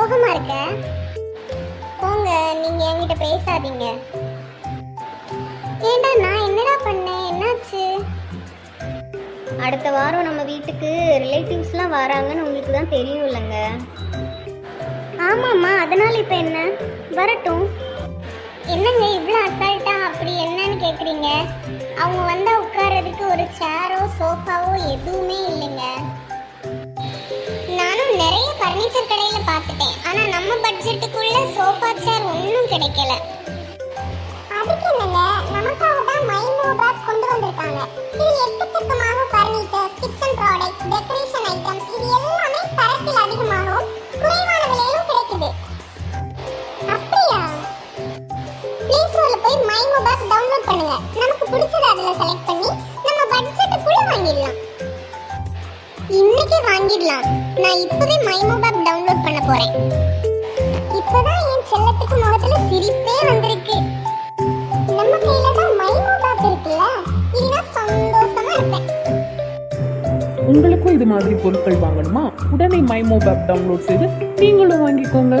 சோகமா இருக்க? போங்க, நீங்க என்கிட்ட பேசாதீங்க. ஏண்டா, நான் என்னடா பண்ணேன்? என்னாச்சு? அடுத்த வாரம் நம்ம வீட்டுக்கு ரிலேட்டிவ்ஸ்லாம் வராங்கன்னு உங்களுக்கு தான் தெரியும் இல்லைங்க? ஆமாம்மா, அதனால இப்போ என்ன? வரட்டும். என்னங்க இவ்வளோ அசால்ட்டா அப்படி என்னன்னு கேட்குறீங்க? அவங்க வந்தால் உட்கார்றதுக்கு ஒரு சேரோ சோஃபாவோ எதுவுமே இல்லைங்க. நானும் நிறைய ஃபர்னிச்சர் கடையில் பார்த்துட்டேன், ஆனால் நம்ம பட்ஜெட்டுக்குள்ள சோஃபா சேர் ஒன்றும் கிடைக்கல. அதுக்கு என்னங்க, நமக்காக தான் மைமோ பேக் கொண்டு வந்திருக்காங்க. இது எக்கச்சக்கமாக furniture, kitchen products, decoration items, இது எல்லாமே தரத்தில் அதிகமாகவும் குறைவான விலையிலும் கிடைக்குது. அப்படியா? ப்ளே ஸ்டோர்ல போய் மைமோ பேக் டவுன்லோட் பண்ணுங்க. நமக்கு பிடிச்சத அதுல செலக்ட் பண்ணி நம்ம பட்ஜெட்டுக்குள்ள வாங்கிடலாம். இன்னைக்கே வாங்கிடலாம். நான் இப்பவே மைமோ பேக் டவுன்லோட் பண்ண போறேன். இப்பதான் என் செல்லத்துக்கு முகத்துல சிரிப்பே வந்திருக்கு. நம்ம கையில தான் மைமோ பேக் இருக்குல்ல, இதுனா சந்தோஷமா இருப்பேன். உங்களுக்கும் இது மாதிரி பொருட்கள் வாங்கணுமா? உடனே மைமோ ஆப் டவுன்லோட் செய்து நீங்களும் வாங்கிக்கோங்க.